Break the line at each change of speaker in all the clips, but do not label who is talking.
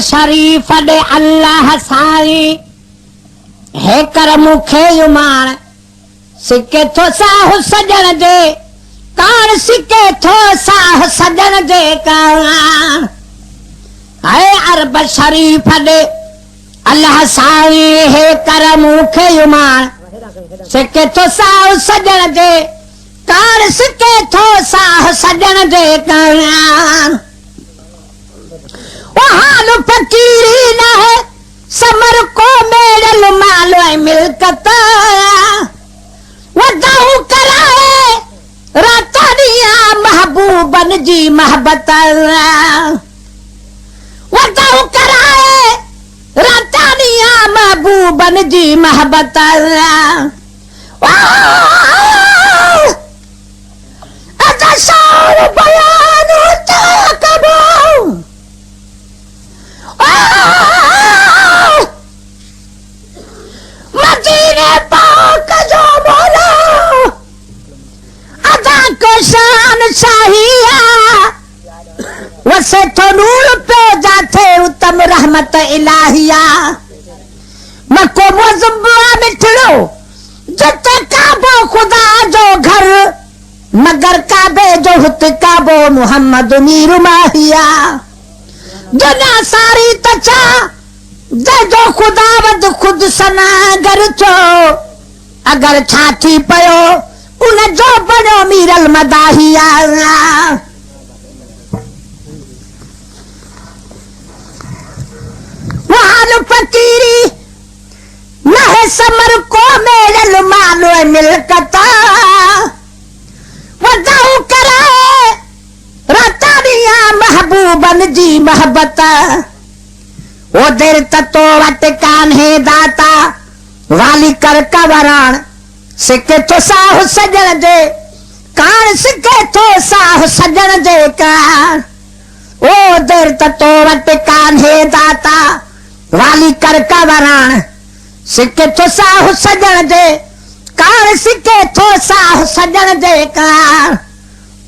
शरीफ दे अल्लाह साईं हे कर मुखे युमाण सिके थो साहु सजण जे कान सिके थो साहु सजण जे कान है अरब शरीफ दे अल्लाह साईं हे कर मुखे युमाण सिके थो साहु सजण जे कान सिके थो साहु सजण जे कान हाल फकीरी न है समर को मेरल मालो मिलकत वदाऊ कराए रातानिया महबूबन जी मोहब्बत वदाऊ कराए रातानिया महबूबन जी मोहब्बत अदशार बयान कबो मदीने पाक जो बोला अदा को शान शाहिया वसे तो नूर पे जाते उत्तम रहमत इलाहिया मको मुज़ब्बा मिठड़ो जते काबो खुदा जो घर मगर काबे जो हुत काबो मोहम्मद नीर माहिया दुनिया सारी तचा जे जो खुदावद खुद सना गर चो अगर छाती पयो उन जो बड़ो मीरल मदाहिया वहाल फकीरी न है समर को मेरल मालो मिलकता वदाऊ कराए रतानिया महबूबन जी मोहब्बत वो देर ततो वट कान है दाता वाली कर कवरण सिके तो साहु सजण जे कान सिके तो साहु सजण जे कान ओ देर ततो वट कान है दाता वाली कर कवरण सिके तो साहु सजण जे कान सिके तो साहु सजण जे कान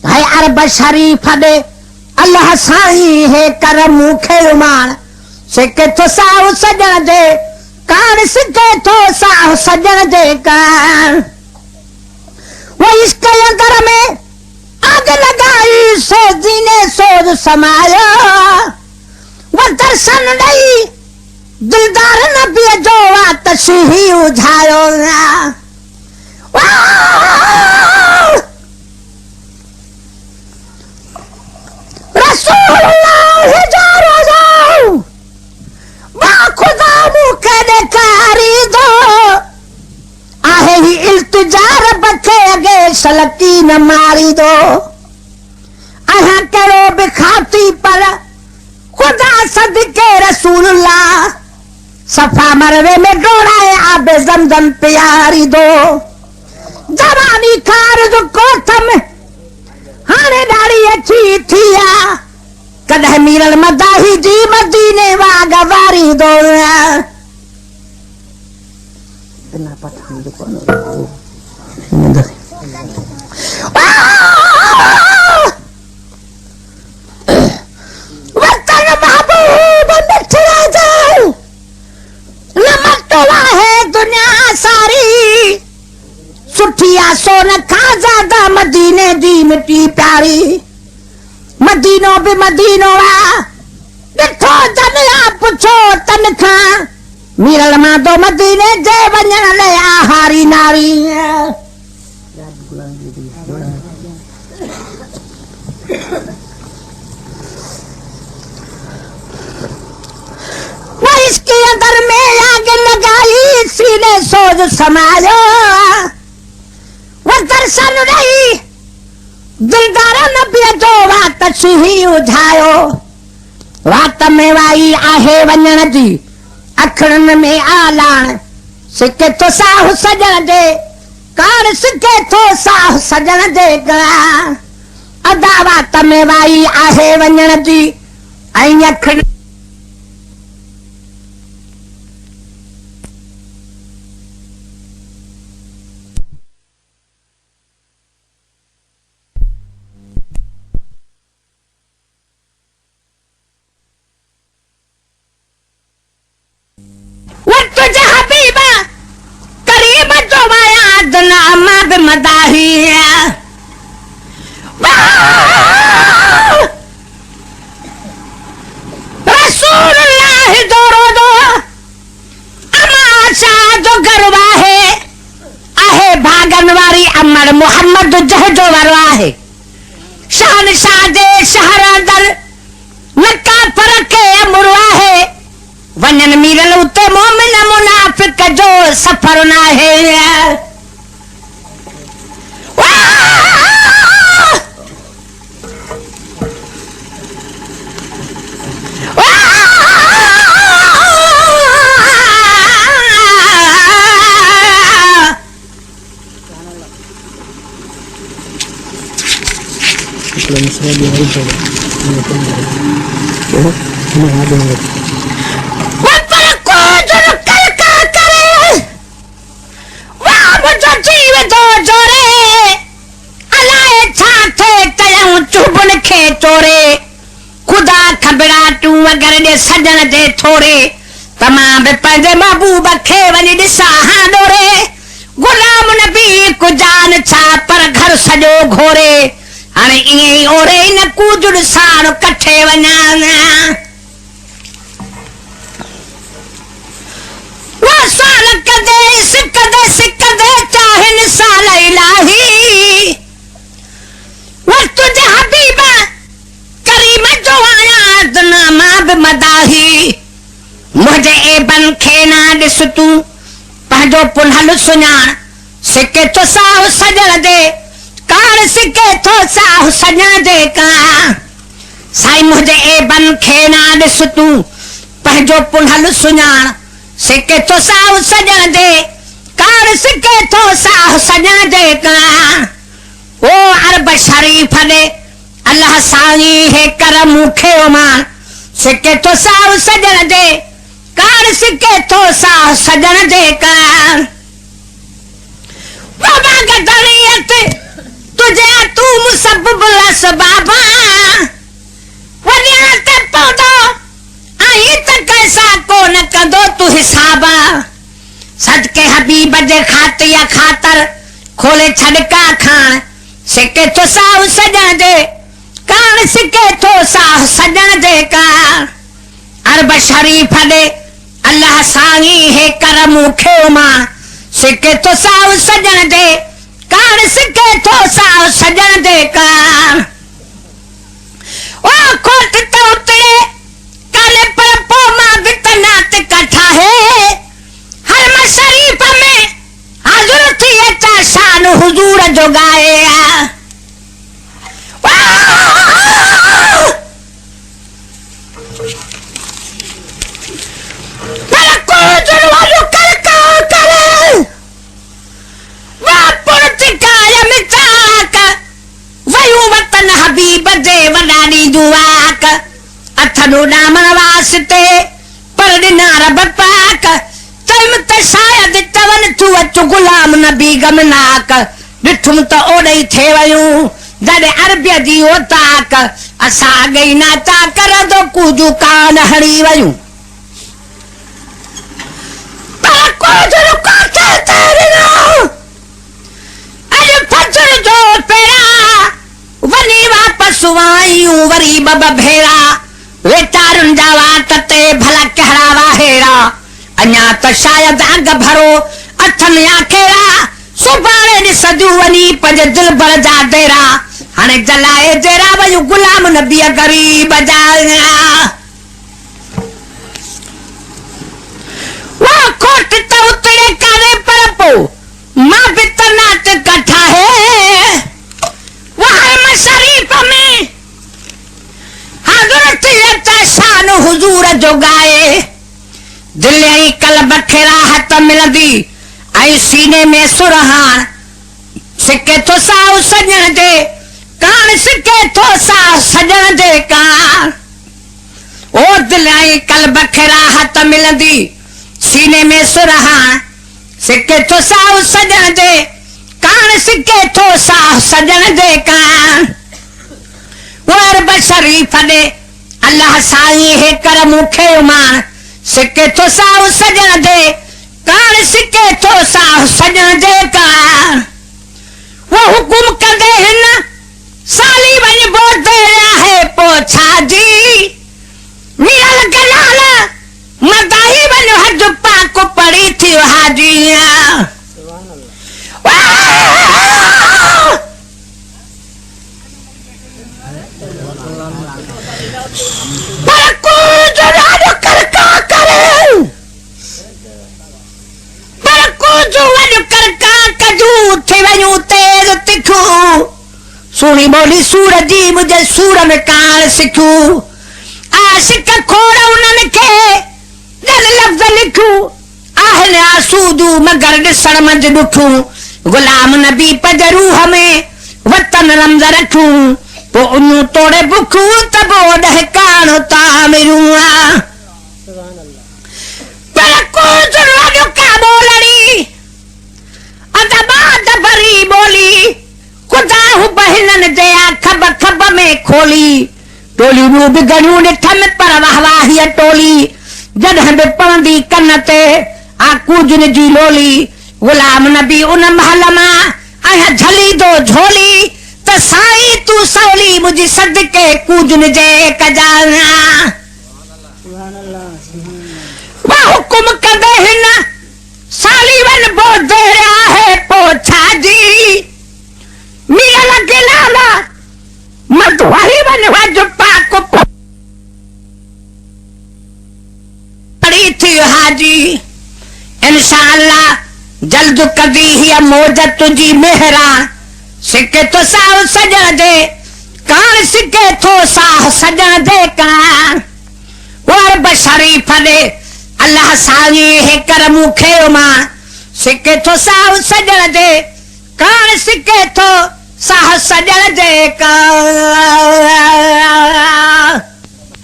है अरब शरीफ दे अल्लाह साईं हे कर मुखे उमाण सिके थो साहु सजण जे कान सिके थो साहु सजण जे कान वो इश्क अंदर में आग लगाई सोजी ने सोज समाया वो दर्शन नहीं दिलदार नबी जो आतश ही उझायो खुदा मुखे कारी दो आहे ही इल्तिजार बखे अगे सलकी न मारी दो अहा करो बिखाती पर खुदा सदके रसूलुल्लाह सफा मरवे में डोराए आबे जमजम प्यारी दो जवानी कार जो कोथम हाने डाड़ी अच्छी थिया कदह मीरल मदाही जी मदीने वाग वारी दो वतन महबूब मिठड़ा जाओ नमटवा है दुनिया सारी सुठिया सोन खा ज्यादा मदीने दी मिट्टी प्यारी मदीनो भी मदीनो आ देखो जनिया पुछो तन खा मीरल मां दो मदीने जे वञण ले आहारी नारी वो इसके अंदर में आग लगाई सीने सोज समायो वो दर्शन नहीं दिलदारा नबी जो वात ही उझायो वात में वाई आहे वञण जी अखड़न में आलाण सिके तो साहु सजण जे कान सिके तो साहु सजण जे कान अदा वात में वाई आहे वञण जी ऐं अखड़ मदाही रसूलुल्लाह दोरो दो अमाशा जो गरवा है आहे भागन वारी अमर मोहम्मद जहजो वरवा है शान शादे शहरादर नका फरक मुरवा है वनन मीरल उते मोमिन मुनाफिक जो सफर ना है चोरे खुदा खबरा तू अगर दे सजन दे थोरे तमाम पंहिंजे महबूब खे वञी ॾिसां हा डोरे गुलाम नबी को जान छा पर घर सॼो घोरे हाणे ईअं ई ओरे न कूजुड़ साण कठे वञा साल कदे सिकदे चाहिन साल इलाही तुझे हबीबा करीम जो आया नामा बि मदाही मुझे एबन खे ना ॾिस तूं पंहिंजो पुनहल सुञाण सिके तो साहु सजण दे कान सिके तो साहु सजण दे का साईं मुझे एबन खे ना ॾिस तूं पंहिंजो पुनहल सुञाण सिके तो साहु सजण दे कान सिके तो साहु सजण दे का ओ अरब शरीफ दे अल्लाह साईं हे करम खे उमान सिके तो साहु सजण दे कान सिके तो साहु सजण दे का बाबा गदरियत तुझे तू मुसब्बिब लस बाबा वनिया ते पौधो आई त कैसा को न कदो तू हिसाबा सदके हबीब जे खातिया खातर खोले छड़का खान सिके तो साहु सजण दे कान सिके तो साहु सजण दे का अरब शरीफ दे अल्लाह साईं हे करम खे उमान सिके तो साहु सजण दे कान सिके तो साहु सजण दे का ओ कोट तो उतरे काले पर पो मां बितनात कठा है हरम शरीफ में हाजुर थी अचा शान हुजूर जो गाए अथडो डामण वास्ते पर ॾिना रब पाक चयम त शायद चवन तू अचु गुलाम नबी गमनाक ॾिठुम त ओॾई थे वयूं जॾहिं अरबिय जी ओताक असां गई नाचा कर दो कुझु कान हणी वयूं पर कुझु काथे तेरियो अॼु फजर जो पहिरां वञी वापस आयूं वरी ॿ भेरा वेचारुनि जा वाट ते भला कहिड़ा वाहेड़ा अञा त शायद अॻ भरो अथनि या कहिड़ा सुभाणे ॾिसजूं वञी पंहिंजे दिल भर जा डेरा हाणे जलाए जहिड़ा वयूं गुलाम नबीअ गरीब जा वाह कोट त उतरे काने पर पोइ मां बि तनात कठा है वहां शरीफ में हज़रत शान हुजूर जो गाए दिल ऐं कल्ब खे राहत मिलंदी ऐं सीने में सुरहान सिके थो साहु सजण दे कान सिके थो साहु सजण दे कान ओ दिल ऐं कल्ब खे राहत मिलंदी सीने में सुरहान सिके थो साहु सजण दे कान सिके थो साहु सजण दे कान अरब शरीफ दे अल्लाह साईं हे करम खे उमान सिके थो साहु सजण दे कान सिके थो साहु सजण दे कान सुनी बोली सूर जी मुझे सूर में काल सिखू आशिक खोड़ उन्हनि खे दिल लफ़्ज़ लिखूं आहने आसूदू मगर ॾिसण मंझि ॾुखूं गुलाम नबी पज रूह में वतन रमज़ रखूं पो उन्हूं तोड़े बुखूं त पोइ ॾहकाणो तामिरूं पर कुझ रोज़ का बोलड़ी अदबाद भरी बोली खुदाहू बहिननि जे खब खब में खोली टोली रू बि घणियूं ॾिठनि पर वाहवाहीअ टोली जॾहिं बि पवंदी कन ते आकूजन जी लोली गुलाम नबी उन महल मां आया झली दो झोली त साईं तू सवली मुझी सदके कूजन जे कजाना वा हुकुम कंदे हिन साली वन बो देरिया है पोछा जी मीरा लगे लाला मधुवाही वन वज पाको पड़ी थी हाजी इंशाअल्लाह जल्द कदी ही मौज तुझी मेहरा सिके तो साह सजण दे कान सिके तो साह सजण दे कान और बशरीफ दे अल्लाह साई है कर मुखे मां सिके तो साह सजण दे कान सिके तो साह सजण दे कान।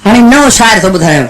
हाणे नओं शाइर थो ॿुधायो।